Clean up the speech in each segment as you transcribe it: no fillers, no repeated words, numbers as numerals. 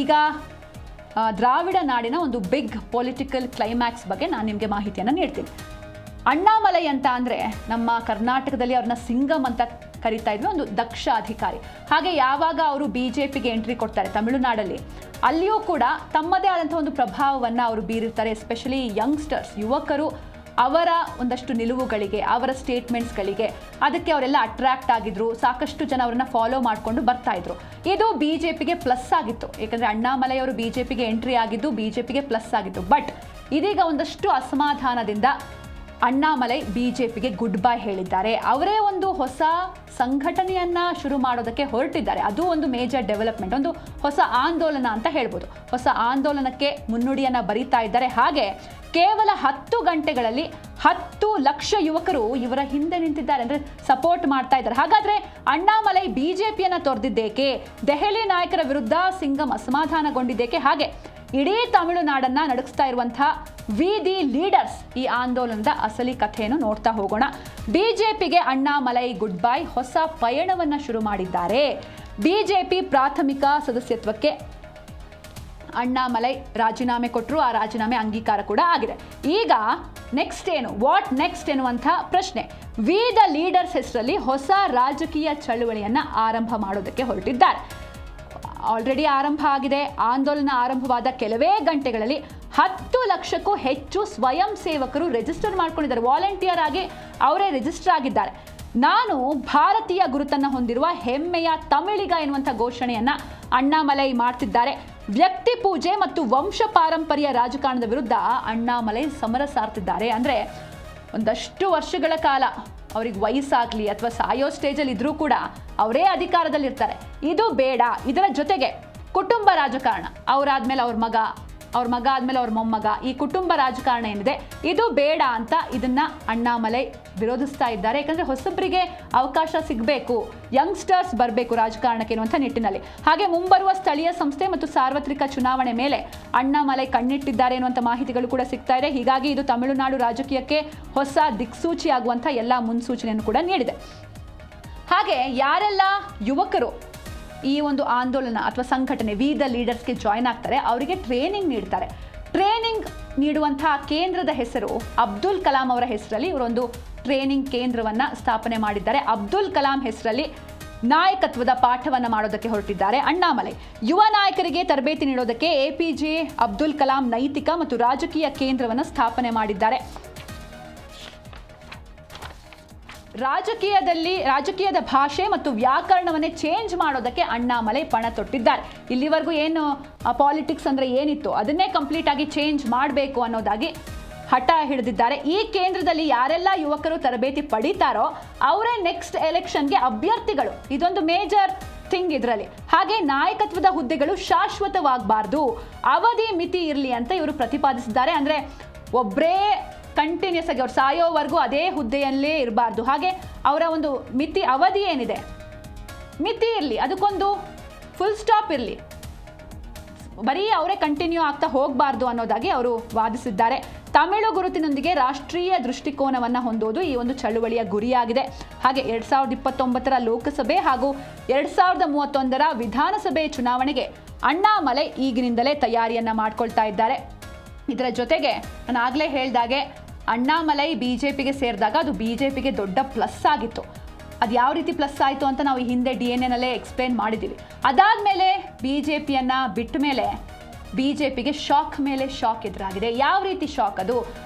ಈಗ ದ್ರಾವಿಡ ನಾಡಿನ ಒಂದು ಬಿಗ್ ಪೊಲಿಟಿಕಲ್ ಕ್ಲೈಮ್ಯಾಕ್ಸ್ ಬಗ್ಗೆ ನಾನು ನಿಮಗೆ ಮಾಹಿತಿಯನ್ನು ನೀಡ್ತೀನಿ. ಅಣ್ಣಾಮಲೈ ಅಂತ ಅಂದರೆ ನಮ್ಮ ಕರ್ನಾಟಕದಲ್ಲಿ ಅವ್ರನ್ನ ಸಿಂಗಮ್ ಅಂತ ಕರಿತಾ ಇದ್ವಿ, ಒಂದು ದಕ್ಷ ಅಧಿಕಾರಿ. ಹಾಗೆ ಯಾವಾಗ ಅವರು BJPಗೆ ಎಂಟ್ರಿ ಕೊಡ್ತಾರೆ ತಮಿಳುನಾಡಲ್ಲಿ, ಅಲ್ಲಿಯೂ ಕೂಡ ತಮ್ಮದೇ ಆದಂಥ ಒಂದು ಪ್ರಭಾವವನ್ನು ಅವರು ಬೀರಿರ್ತಾರೆ. ಎಸ್ಪೆಷಲಿ ಯಂಗ್ಸ್ಟರ್ಸ್, ಯುವಕರು ಅವರ ಒಂದಷ್ಟು ನಿಲುವುಗಳಿಗೆ, ಅವರ ಸ್ಟೇಟ್ಮೆಂಟ್ಸ್ಗಳಿಗೆ, ಅದಕ್ಕೆ ಅವರೆಲ್ಲ ಅಟ್ರಾಕ್ಟ್ ಆಗಿದ್ರು. ಸಾಕಷ್ಟು ಜನ ಅವರನ್ನು ಫಾಲೋ ಮಾಡಿಕೊಂಡು ಬರ್ತಾ ಇದ್ರು. ಇದು BJPಗೆ ಪ್ಲಸ್ ಆಗಿತ್ತು, ಏಕೆಂದರೆ ಅಣ್ಣಾಮಲೈ ಅವರು BJPಗೆ ಎಂಟ್ರಿ ಆಗಿದ್ದು BJPಗೆ ಪ್ಲಸ್ ಆಗಿತ್ತು. ಬಟ್ ಇದೀಗ ಒಂದಷ್ಟು ಅಸಮಾಧಾನದಿಂದ ಅಣ್ಣಾಮಲೈ BJPಗೆ ಗುಡ್ ಬೈ ಹೇಳಿದ್ದಾರೆ. ಅವರೇ ಒಂದು ಹೊಸ ಸಂಘಟನೆಯನ್ನ ಶುರು ಮಾಡೋದಕ್ಕೆ ಹೊರಟಿದ್ದಾರೆ. ಅದು ಒಂದು ಮೇಜರ್ ಡೆವಲಪ್ಮೆಂಟ್, ಒಂದು ಹೊಸ ಆಂದೋಲನ ಅಂತ ಹೇಳ್ಬೋದು. ಹೊಸ ಆಂದೋಲನಕ್ಕೆ ಮುನ್ನುಡಿಯನ್ನ ಬರೀತಾ ಇದ್ದಾರೆ. ಹಾಗೆ ಕೇವಲ 10 ಗಂಟೆಗಳಲ್ಲಿ 10 ಲಕ್ಷ ಯುವಕರು ಇವರ ಹಿಂದೆ ನಿಂತಿದ್ದಾರೆ, ಅಂದರೆ ಸಪೋರ್ಟ್ ಮಾಡ್ತಾ ಇದ್ದಾರೆ. ಹಾಗಾದ್ರೆ ಅಣ್ಣಾಮಲೈ BJPಯನ್ನ ತೊರೆದಿದ್ದೇಕೆ? ದೆಹಲಿ ನಾಯಕರ ವಿರುದ್ಧ ಸಿಂಗಂ ಅಸಮಾಧಾನಗೊಂಡಿದ್ದೇಕೆ? ಹಾಗೆ ಇಡೀ ತಮಿಳುನಾಡನ್ನ ನಡುಗಿಸ್ತಾ ಇರುವಂತಹ ದಿ ಲೀಡರ್ಸ್ ಈ ಆಂದೋಲನದ ಅಸಲಿ ಕಥೆಯನ್ನು ನೋಡ್ತಾ ಹೋಗೋಣ. BJPಗೆ ಅಣ್ಣಾಮಲೈ ಗುಡ್ ಬೈ, ಹೊಸ ಪಯಣವನ್ನ ಶುರು ಮಾಡಿದ್ದಾರೆ. BJP ಪ್ರಾಥಮಿಕ ಸದಸ್ಯತ್ವಕ್ಕೆ ಅಣ್ಣಾಮಲೈ ರಾಜೀನಾಮೆ ಕೊಟ್ಟರು. ಆ ರಾಜೀನಾಮೆ ಅಂಗೀಕಾರ ಕೂಡ ಆಗಿದೆ. ಈಗ ನೆಕ್ಸ್ಟ್ ಏನು, ವಾಟ್ ನೆಕ್ಸ್ಟ್ ಎನ್ನುವಂಥ ಪ್ರಶ್ನೆ. ದ ಲೀಡರ್ಸ್ ಹೆಸರಲ್ಲಿ ಹೊಸ ರಾಜಕೀಯ ಚಳುವಳಿಯನ್ನ ಆರಂಭ ಮಾಡೋದಕ್ಕೆ ಹೊರಟಿದ್ದಾರೆ. ಆಲ್ರೆಡಿ ಆರಂಭ ಆಗಿದೆ. ಆಂದೋಲನ ಆರಂಭವಾದ ಕೆಲವೇ ಗಂಟೆಗಳಲ್ಲಿ 10 ಲಕ್ಷಕ್ಕೂ ಹೆಚ್ಚು ಸ್ವಯಂ ಸೇವಕರು ರಿಜಿಸ್ಟರ್ ಮಾಡ್ಕೊಂಡಿದ್ದಾರೆ. ವಾಲಂಟಿಯರ್ ಆಗಿ ಅವರೇ ರಿಜಿಸ್ಟರ್ ಆಗಿದ್ದಾರೆ. ನಾನು ಭಾರತೀಯ ಗುರುತನ್ನು ಹೊಂದಿರುವ ಹೆಮ್ಮೆಯ ತಮಿಳಿಗ ಎನ್ನುವಂಥ ಘೋಷಣೆಯನ್ನ ಅಣ್ಣಾಮಲೈ ಮಾಡ್ತಿದ್ದಾರೆ. ವ್ಯಕ್ತಿ ಪೂಜೆ ಮತ್ತು ವಂಶ ಪಾರಂಪರ್ಯ ರಾಜಕಾರಣದ ವಿರುದ್ಧ ಅಣ್ಣಾಮಲೈ ಸಮರ ಸಾರ್ತಿದ್ದಾರೆ. ಅಂದರೆ ಒಂದಷ್ಟು ವರ್ಷಗಳ ಕಾಲ ಅವ್ರಿಗೆ ವಯಸ್ಸಾಗಲಿ ಅಥವಾ ಸಾಯೋ ಸ್ಟೇಜಲ್ಲಿ ಇದ್ರೂ ಕೂಡ ಅವರೇ ಅಧಿಕಾರದಲ್ಲಿರ್ತಾರೆ. ಇದು ಬೇಡ. ಇದರ ಜೊತೆಗೆ ಕುಟುಂಬ ರಾಜಕಾರಣ, ಅವರಾದ್ಮೇಲೆ ಅವ್ರ ಮಗ ಆದ್ಮೇಲೆ ಅವ್ರ ಮೊಮ್ಮಗ, ಈ ಕುಟುಂಬ ರಾಜಕಾರಣ ಏನಿದೆ ಇದು ಬೇಡ ಅಂತ ಇದನ್ನ ಅಣ್ಣಾಮಲೈ ವಿರೋಧಿಸ್ತಾ ಇದ್ದಾರೆ. ಯಾಕಂದ್ರೆ ಹೊಸಬರಿಗೆ ಅವಕಾಶ ಸಿಗಬೇಕು, ಯಂಗ್ಸ್ಟರ್ಸ್ ಬರಬೇಕು ರಾಜಕಾರಣಕ್ಕೆ ಎನ್ನುವಂಥ ನಿಟ್ಟಿನಲ್ಲಿ. ಹಾಗೆ ಮುಂಬರುವ ಸ್ಥಳೀಯ ಸಂಸ್ಥೆ ಮತ್ತು ಸಾರ್ವತ್ರಿಕ ಚುನಾವಣೆ ಮೇಲೆ ಅಣ್ಣಾಮಲೈ ಕಣ್ಣಿಟ್ಟಿದ್ದಾರೆ ಎನ್ನುವಂಥ ಮಾಹಿತಿಗಳು ಕೂಡ ಸಿಗ್ತಾ ಇದೆ. ಹೀಗಾಗಿ ಇದು ತಮಿಳುನಾಡು ರಾಜಕೀಯಕ್ಕೆ ಹೊಸ ದಿಕ್ಸೂಚಿಯಾಗುವಂಥ ಎಲ್ಲ ಮುನ್ಸೂಚನೆಯನ್ನು ಕೂಡ ನೀಡಿದೆ. ಹಾಗೆ ಯಾರೆಲ್ಲ ಯುವಕರು ಈ ಒಂದು ಆಂದೋಲನ ಅಥವಾ ಸಂಘಟನೆ ದ ಲೀಡರ್ಸ್ಗೆ ಜಾಯ್ನ್ ಆಗ್ತಾರೆ, ಅವರಿಗೆ ಟ್ರೈನಿಂಗ್ ನೀಡ್ತಾರೆ. ಟ್ರೈನಿಂಗ್ ನೀಡುವಂತಹ ಕೇಂದ್ರದ ಹೆಸರು ಅಬ್ದುಲ್ ಕಲಾಂ ಅವರ ಹೆಸರಲ್ಲಿ ಇವರೊಂದು ಟ್ರೈನಿಂಗ್ ಕೇಂದ್ರವನ್ನು ಸ್ಥಾಪನೆ ಮಾಡಿದ್ದಾರೆ. ಅಬ್ದುಲ್ ಕಲಾಂ ಹೆಸರಲ್ಲಿ ನಾಯಕತ್ವದ ಪಾಠವನ್ನು ಮಾಡೋದಕ್ಕೆ ಹೊರಟಿದ್ದಾರೆ ಅಣ್ಣಾಮಲೈ. ಯುವ ನಾಯಕರಿಗೆ ತರಬೇತಿ ನೀಡೋದಕ್ಕೆ APJ ಅಬ್ದುಲ್ ಕಲಾಂ ನೈತಿಕ ಮತ್ತು ರಾಜಕೀಯ ಸ್ಥಾಪನೆ ಮಾಡಿದ್ದಾರೆ. ರಾಜಕೀಯದ ಭಾಷೆ ಮತ್ತು ವ್ಯಾಕರಣವನ್ನೇ ಚೇಂಜ್ ಮಾಡೋದಕ್ಕೆ ಅಣ್ಣಾಮಲೈ ಪಣ ತೊಟ್ಟಿದ್ದಾರೆ. ಇಲ್ಲಿವರೆಗೂ ಏನು ಪಾಲಿಟಿಕ್ಸ್ ಅಂದರೆ ಏನಿತ್ತು ಅದನ್ನೇ ಕಂಪ್ಲೀಟ್ ಆಗಿ ಚೇಂಜ್ ಮಾಡಬೇಕು ಅನ್ನೋದಾಗಿ ಹಠ ಹಿಡಿದಿದ್ದಾರೆ. ಈ ಕೇಂದ್ರದಲ್ಲಿ ಯಾರೆಲ್ಲ ಯುವಕರು ತರಬೇತಿ ಪಡೀತಾರೋ ಅವರೇ ನೆಕ್ಸ್ಟ್ ಎಲೆಕ್ಷನ್ಗೆ ಅಭ್ಯರ್ಥಿಗಳು. ಇದೊಂದು ಮೇಜರ್ ಥಿಂಗ್ ಇದರಲ್ಲಿ. ಹಾಗೆ ನಾಯಕತ್ವದ ಹುದ್ದೆಗಳು ಶಾಶ್ವತವಾಗಬಾರ್ದು, ಅವಧಿ ಮಿತಿ ಇರಲಿ ಅಂತ ಇವರು ಪ್ರತಿಪಾದಿಸಿದ್ದಾರೆ. ಅಂದರೆ ಒಬ್ಬರೇ ಕಂಟಿನ್ಯೂಸ್ ಆಗಿ ಅವ್ರು ಸಾಯೋವರೆಗೂ ಅದೇ ಹುದ್ದೆಯಲ್ಲೇ ಇರಬಾರ್ದು. ಹಾಗೆ ಅವರ ಒಂದು ಅವಧಿ ಏನಿದೆ ಮಿತಿ ಇರಲಿ, ಅದಕ್ಕೊಂದು ಫುಲ್ ಸ್ಟಾಪ್ ಇರಲಿ, ಬರೀ ಅವರೇ ಕಂಟಿನ್ಯೂ ಆಗ್ತಾ ಹೋಗಬಾರ್ದು ಅನ್ನೋದಾಗಿ ಅವರು ವಾದಿಸಿದ್ದಾರೆ. ತಮಿಳು ಗುರುತಿನೊಂದಿಗೆ ರಾಷ್ಟ್ರೀಯ ದೃಷ್ಟಿಕೋನವನ್ನು ಹೊಂದೋದು ಈ ಒಂದು ಚಳುವಳಿಯ ಗುರಿಯಾಗಿದೆ. ಹಾಗೆ 2029ರ ಲೋಕಸಭೆ ಹಾಗೂ 2031ರ ವಿಧಾನಸಭೆ ಚುನಾವಣೆಗೆ ಅಣ್ಣಾಮಲೈ ಈಗಿನಿಂದಲೇ ತಯಾರಿಯನ್ನ ಮಾಡ್ಕೊಳ್ತಾ ಇದ್ದಾರೆ. ಇದರ ಜೊತೆಗೆ ನಾನು ಆಗಲೇ ಹೇಳಿದಾಗೆ ಅಣ್ಣಾಮಲೈ BJPಗೆ ಸೇರಿದಾಗ ಅದು BJPಗೆ ದೊಡ್ಡ ಪ್ಲಸ್ ಆಗಿತ್ತು. ಅದು ಯಾವ ರೀತಿ ಪ್ಲಸ್ ಆಯಿತು ಅಂತ ನಾವು ಹಿಂದೆ DNA ಎಕ್ಸ್ಪ್ಲೇನ್ ಮಾಡಿದ್ದೀವಿ. ಅದಾದಮೇಲೆ BJPಯನ್ನು ಬಿಟ್ಟ ಮೇಲೆ BJPಗೆ ಶಾಕ್ ಮೇಲೆ ಶಾಕ್ ಎದುರಾಗಿದೆ. ಯಾವ ರೀತಿ ಶಾಕ್ ಅದು?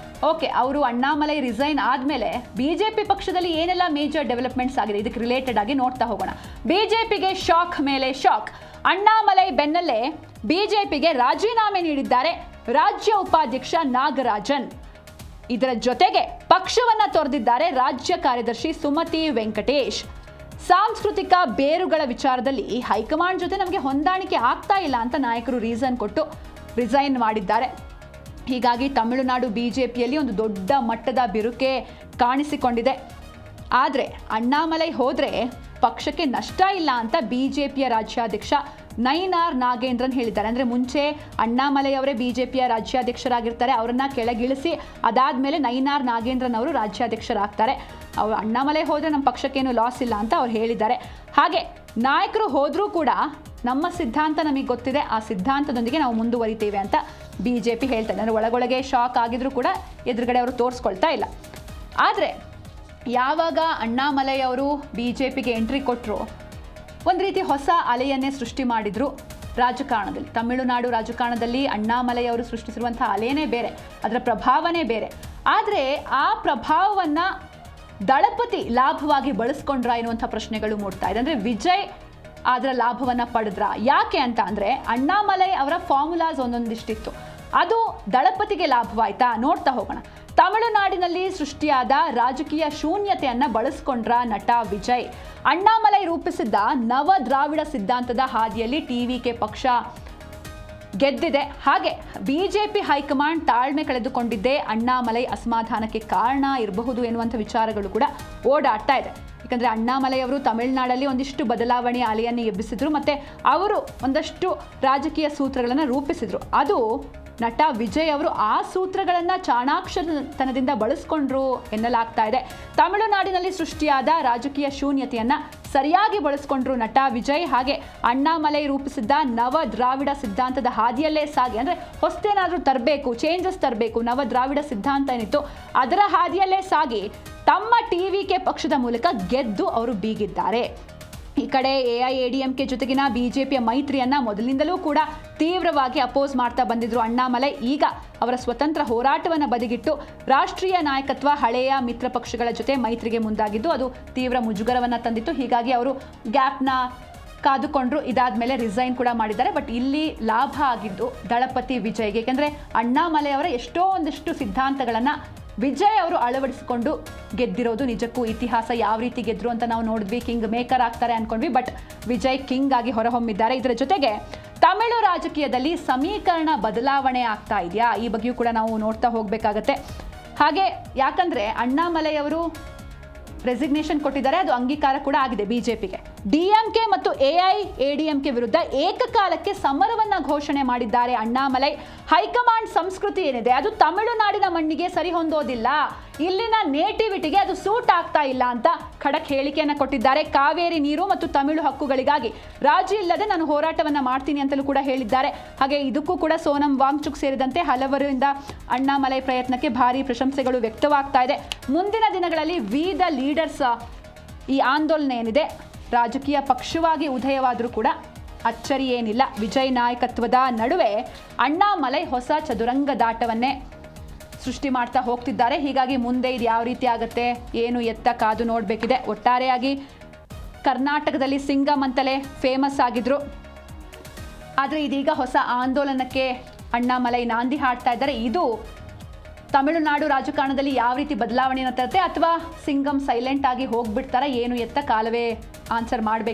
ಓಕೆ, ಅವರು ಅಣ್ಣಾಮಲೈ ರಿಸೈನ್ ಆದಮೇಲೆ BJP ಪಕ್ಷದಲ್ಲಿ ಏನೆಲ್ಲ ಮೇಜರ್ ಡೆವಲಪ್ಮೆಂಟ್ಸ್ ಆಗಿದೆ ಇದಕ್ಕೆ ರಿಲೇಟೆಡ್ ಆಗಿ ನೋಡ್ತಾ ಹೋಗೋಣ. BJPಗೆ ಶಾಕ್ ಮೇಲೆ ಶಾಕ್. ಅಣ್ಣಾಮಲೈ ಬೆನ್ನಲ್ಲೇ BJPಗೆ ರಾಜೀನಾಮೆ ನೀಡಿದ್ದಾರೆ ರಾಜ್ಯ ಉಪಾಧ್ಯಕ್ಷ ನಾಗರಾಜನ್. ಇದರ ಜೊತೆಗೆ ಪಕ್ಷವನ್ನ ತೊರೆದಿದ್ದಾರೆ ರಾಜ್ಯ ಕಾರ್ಯದರ್ಶಿ ಸುಮತಿ ವೆಂಕಟೇಶ್. ಸಾಂಸ್ಕೃತಿಕ ಬೇರುಗಳ ವಿಚಾರದಲ್ಲಿ ಹೈಕಮಾಂಡ್ ಜೊತೆ ನಮಗೆ ಹೊಂದಾಣಿಕೆ ಆಗ್ತಾ ಇಲ್ಲ ಅಂತ ನಾಯಕರು ರೀಸನ್ ಕೊಟ್ಟು ರಿಸೈನ್ ಮಾಡಿದ್ದಾರೆ. ಹೀಗಾಗಿ ತಮಿಳುನಾಡು BJPಯಲ್ಲಿ ಒಂದು ದೊಡ್ಡ ಮಟ್ಟದ ಬಿರುಕೆ ಕಾಣಿಸಿಕೊಂಡಿದೆ. ಆದರೆ ಅಣ್ಣಾಮಲೈ ಹೋದರೆ ಪಕ್ಷಕ್ಕೆ ನಷ್ಟ ಇಲ್ಲ ಅಂತ BJPಯ ರಾಜ್ಯಾಧ್ಯಕ್ಷ ನೈನಾರ್ ನಾಗೇಂದ್ರನ್ ಹೇಳಿದ್ದಾರೆ. ಅಂದರೆ ಮುಂಚೆ ಅಣ್ಣಾಮಲೈ ಅವರೇ ಬಿಜೆಪಿಯ ರಾಜ್ಯಾಧ್ಯಕ್ಷರಾಗಿರ್ತಾರೆ, ಅವರನ್ನ ಕೆಳಗಿಳಿಸಿ ಅದಾದಮೇಲೆ ನೈನಾರ್ ನಾಗೇಂದ್ರನ್ ಅವರು ರಾಜ್ಯಾಧ್ಯಕ್ಷರಾಗ್ತಾರೆ. ಅವರು ಅಣ್ಣಾಮಲೈ ಹೋದರೆ ನಮ್ಮ ಪಕ್ಷಕ್ಕೇನು ಲಾಸ್ ಇಲ್ಲ ಅಂತ ಅವ್ರು ಹೇಳಿದ್ದಾರೆ. ಹಾಗೆ ನಾಯಕರು ಹೋದರೂ ಕೂಡ ನಮ್ಮ ಸಿದ್ಧಾಂತ ನಮಗೆ ಗೊತ್ತಿದೆ, ಆ ಸಿದ್ಧಾಂತದೊಂದಿಗೆ ನಾವು ಮುಂದುವರಿತೇವೆ ಅಂತ ಬಿಜೆಪಿ ಹೇಳ್ತಾರೆ. ಅಂದರೆ ಒಳಗೊಳಗೆ ಶಾಕ್ ಆಗಿದ್ರು ಕೂಡ ಎದುರುಗಡೆ ಅವರು ತೋರಿಸ್ಕೊಳ್ತಾ ಇಲ್ಲ. ಆದರೆ ಯಾವಾಗ ಅಣ್ಣಾಮಲೈ ಅವರು ಬಿಜೆಪಿಗೆ ಎಂಟ್ರಿ ಕೊಟ್ಟರು, ಒಂದು ರೀತಿ ಹೊಸ ಅಲೆಯನ್ನೇ ಸೃಷ್ಟಿ ಮಾಡಿದರು ರಾಜಕಾರಣದಲ್ಲಿ. ತಮಿಳುನಾಡು ರಾಜಕಾರಣದಲ್ಲಿ ಅಣ್ಣಾಮಲೈ ಅವರು ಸೃಷ್ಟಿಸಿರುವಂಥ ಅಲೆಯೇ ಬೇರೆ, ಅದರ ಪ್ರಭಾವನೇ ಬೇರೆ. ಆದರೆ ಆ ಪ್ರಭಾವವನ್ನು ದಳಪತಿ ಲಾಭವಾಗಿ ಬಳಸ್ಕೊಂಡ್ರಾ ಎನ್ನುವಂಥ ಪ್ರಶ್ನೆಗಳು ಮೂಡ್ತಾ ಇದೆ. ಅಂದರೆ ವಿಜಯ್ ಅದರ ಲಾಭವನ್ನು ಪಡೆದ್ರ. ಯಾಕೆ ಅಂತ ಅಂದರೆ ಅಣ್ಣಾಮಲೈ ಅವರ ಫಾರ್ಮುಲಾಸ್ ಒಂದೊಂದಿಷ್ಟಿತ್ತು, ಅದು ದಳಪತಿಗೆ ಲಾಭವಾಯ್ತಾ ನೋಡ್ತಾ ಹೋಗೋಣ. ತಮಿಳುನಾಡಿನಲ್ಲಿ ಸೃಷ್ಟಿಯಾದ ರಾಜಕೀಯ ಶೂನ್ಯತೆಯನ್ನು ಬಳಸ್ಕೊಂಡ್ರ ನಟ ವಿಜಯ್. ಅಣ್ಣಾಮಲೈ ರೂಪಿಸಿದ್ದ ನವ ದ್ರಾವಿಡ ಸಿದ್ಧಾಂತದ ಹಾದಿಯಲ್ಲಿ ಟಿವಿಕೆ ಪಕ್ಷ ಗೆದ್ದಿದೆ. ಹಾಗೆ ಬಿಜೆಪಿ ಹೈಕಮಾಂಡ್ ತಾಳ್ಮೆ ಕಳೆದುಕೊಂಡಿದ್ದೇ ಅಣ್ಣಾಮಲೈ ಅಸಮಾಧಾನಕ್ಕೆ ಕಾರಣ ಇರಬಹುದು ಎನ್ನುವಂಥ ವಿಚಾರಗಳು ಕೂಡ ಓಡಾಡ್ತಾ ಇದೆ. ಯಾಕಂದರೆ ಅಣ್ಣಾಮಲೈ ಅವರು ತಮಿಳುನಾಡಲ್ಲಿ ಒಂದಿಷ್ಟು ಬದಲಾವಣೆಯ ಅಲೆಯನ್ನು ಎಬ್ಬಿಸಿದ್ರು, ಮತ್ತು ಅವರು ಒಂದಷ್ಟು ರಾಜಕೀಯ ಸೂತ್ರಗಳನ್ನು ರೂಪಿಸಿದ್ರು. ಅದು ನಟ ವಿಜಯ್ ಅವರು ಆ ಸೂತ್ರಗಳನ್ನು ಚಾಣಾಕ್ಷತನದಿಂದ ಬಳಸ್ಕೊಂಡ್ರು ಎನ್ನಲಾಗ್ತಾ ಇದೆ. ತಮಿಳುನಾಡಿನಲ್ಲಿ ಸೃಷ್ಟಿಯಾದ ರಾಜಕೀಯ ಶೂನ್ಯತೆಯನ್ನು ಸರಿಯಾಗಿ ಬಳಸ್ಕೊಂಡ್ರು ನಟ ವಿಜಯ್. ಹಾಗೆ ಅಣ್ಣಾಮಲೈ ರೂಪಿಸಿದ್ದ ನವ ದ್ರಾವಿಡ ಸಿದ್ಧಾಂತದ ಹಾದಿಯಲ್ಲೇ ಸಾಗಿ, ಅಂದರೆ ಹೊಸತೇನಾದರೂ ತರಬೇಕು, ಚೇಂಜಸ್ ತರಬೇಕು, ನವ ದ್ರಾವಿಡ ಸಿದ್ಧಾಂತ ಏನಿತ್ತು ಅದರ ಹಾದಿಯಲ್ಲೇ ಸಾಗಿ ತಮ್ಮ ಟಿವಿಕೆ ಪಕ್ಷದ ಮೂಲಕ ಗೆದ್ದು ಅವರು ಬೀಗಿದ್ದಾರೆ. ಈ ಕಡೆ AIADMK ಜೊತೆಗಿನ ಬಿಜೆಪಿಯ ಮೈತ್ರಿಯನ್ನು ಮೊದಲಿನಿಂದಲೂ ಕೂಡ ತೀವ್ರವಾಗಿ ಅಪೋಸ್ ಮಾಡ್ತಾ ಬಂದಿದ್ರು ಅಣ್ಣಾಮಲೈ. ಈಗ ಅವರ ಸ್ವತಂತ್ರ ಹೋರಾಟವನ್ನು ಬದಿಗಿಟ್ಟು ರಾಷ್ಟ್ರೀಯ ನಾಯಕತ್ವ ಹಳೆಯ ಮಿತ್ರ ಪಕ್ಷಗಳ ಜೊತೆ ಮೈತ್ರಿಗೆ ಮುಂದಾಗಿದ್ದು ಅದು ತೀವ್ರ ಮುಜುಗರವನ್ನು ತಂದಿತ್ತು. ಹೀಗಾಗಿ ಅವರು ಗ್ಯಾಪ್ನ ಕಾದುಕೊಂಡ್ರು. ಇದಾದ ಮೇಲೆ ರಿಸೈನ್ ಕೂಡ ಮಾಡಿದ್ದಾರೆ. ಬಟ್ ಇಲ್ಲಿ ಲಾಭ ಆಗಿದ್ದು ದಳಪತಿ ವಿಜಯ್ಗೆ. ಏಕೆಂದರೆ ಅಣ್ಣಾಮಲೈ ಅವರ ಎಷ್ಟೋ ಒಂದಿಷ್ಟು ಸಿದ್ಧಾಂತಗಳನ್ನು ವಿಜಯ್ ಅವರು ಅಳವಡಿಸಿಕೊಂಡು ಗೆದ್ದಿರೋದು ನಿಜಕ್ಕೂ ಇತಿಹಾಸ. ಯಾವ ರೀತಿ ಗೆದ್ರು ಅಂತ ನಾವು ನೋಡಿದ್ವಿ, ಕಿಂಗ್ ಮೇಕರ್ ಆಗ್ತಾರೆ ಅಂದ್ಕೊಂಡ್ವಿ. ಬಟ್ ವಿಜಯ್ ಕಿಂಗ್ ಆಗಿ ಹೊರಹೊಮ್ಮಿದ್ದಾರೆ. ಇದರ ಜೊತೆಗೆ ತಮಿಳು ರಾಜಕೀಯದಲ್ಲಿ ಸಮೀಕರಣ ಬದಲಾವಣೆ ಆಗ್ತಾ ಇದೆಯಾ, ಈ ಬಗ್ಗೆಯೂ ಕೂಡ ನಾವು ನೋಡ್ತಾ ಹೋಗಬೇಕಾಗತ್ತೆ. ಹಾಗೆ ಯಾಕಂದರೆ ಅಣ್ಣಾಮಲೈ ಅವರು ರೆಸಿಗ್ನೇಷನ್ ಕೊಟ್ಟಿದ್ದಾರೆ, ಅದು ಅಂಗೀಕಾರ ಕೂಡ ಆಗಿದೆ ಬಿಜೆಪಿಗೆ. DMK ಮತ್ತು AIADMK ವಿರುದ್ಧ ಏಕಕಾಲಕ್ಕೆ ಸಮರವನ್ನ ಘೋಷಣೆ ಮಾಡಿದ್ದಾರೆ ಅಣ್ಣಾಮಲೈ. ಹೈಕಮಾಂಡ್ ಸಂಸ್ಕೃತಿ ಏನಿದೆ ಅದು ತಮಿಳುನಾಡಿನ ಮಣ್ಣಿಗೆ ಸರಿ ಹೊಂದೋದಿಲ್ಲ, ಇಲ್ಲಿನ ನೇಟಿವಿಟಿಗೆ ಅದು ಸೂಟ್ ಆಗ್ತಾ ಇಲ್ಲ ಅಂತ ಖಡಕ್ ಹೇಳಿಕೆಯನ್ನು ಕೊಟ್ಟಿದ್ದಾರೆ. ಕಾವೇರಿ ನೀರು ಮತ್ತು ತಮಿಳು ಹಕ್ಕುಗಳಿಗಾಗಿ ರಾಜಿ ಇಲ್ಲದೆ ನಾನು ಹೋರಾಟವನ್ನ ಮಾಡ್ತೀನಿ ಅಂತಲೂ ಕೂಡ ಹೇಳಿದ್ದಾರೆ. ಹಾಗೆ ಇದಕ್ಕೂ ಕೂಡ ಸೋನಂ ವಾಂಗ್ಚುಕ್ ಸೇರಿದಂತೆ ಹಲವರಿಂದ ಅಣ್ಣಾಮಲೈ ಪ್ರಯತ್ನಕ್ಕೆ ಭಾರಿ ಪ್ರಶಂಸೆಗಳು ವ್ಯಕ್ತವಾಗ್ತಾ ಇದೆ. ಮುಂದಿನ ದಿನಗಳಲ್ಲಿ ವಿ ದ ಲೀಡರ್ಸ್ ಈ ಆಂದೋಲನ ಏನಿದೆ ರಾಜಕೀಯ ಪಕ್ಷವಾಗಿ ಉದಯವಾದರೂ ಕೂಡ ಅಚ್ಚರಿ ಏನಿಲ್ಲ. ವಿಜಯ್ ನಾಯಕತ್ವದ ನಡುವೆ ಅಣ್ಣಾಮಲೈ ಹೊಸ ಚದುರಂಗದಾಟವನ್ನೇ ಸೃಷ್ಟಿ ಮಾಡ್ತಾ ಹೋಗ್ತಿದ್ದಾರೆ. ಹೀಗಾಗಿ ಮುಂದೆ ಇದು ಯಾವ ರೀತಿ ಆಗುತ್ತೆ ಏನು ಎತ್ತ ಕಾದು ನೋಡಬೇಕಿದೆ. ಒಟ್ಟಾರೆಯಾಗಿ ಕರ್ನಾಟಕದಲ್ಲಿ ಸಿಂಗಂ ಅಂತಲೇ ಫೇಮಸ್ ಆಗಿದ್ರು, ಆದರೆ ಇದೀಗ ಹೊಸ ಆಂದೋಲನಕ್ಕೆ ಅಣ್ಣಾಮಲೈ ನಾಂದಿ ಹಾಡ್ತಾ ಇದ್ದಾರೆ. ಇದು ತಮಿಳುನಾಡು ರಾಜಕಾರಣದಲ್ಲಿ ಯಾವ ರೀತಿ ಬದಲಾವಣೆಯನ್ನು ತರುತ್ತೆ, ಅಥವಾ ಸಿಂಗಂ ಸೈಲೆಂಟ್ ಆಗಿ ಹೋಗ್ಬಿಡ್ತಾರ ಏನು ಎತ್ತ ಕಾಲವೇ ಆನ್ಸರ್ ಮಾಡಬೇಕು.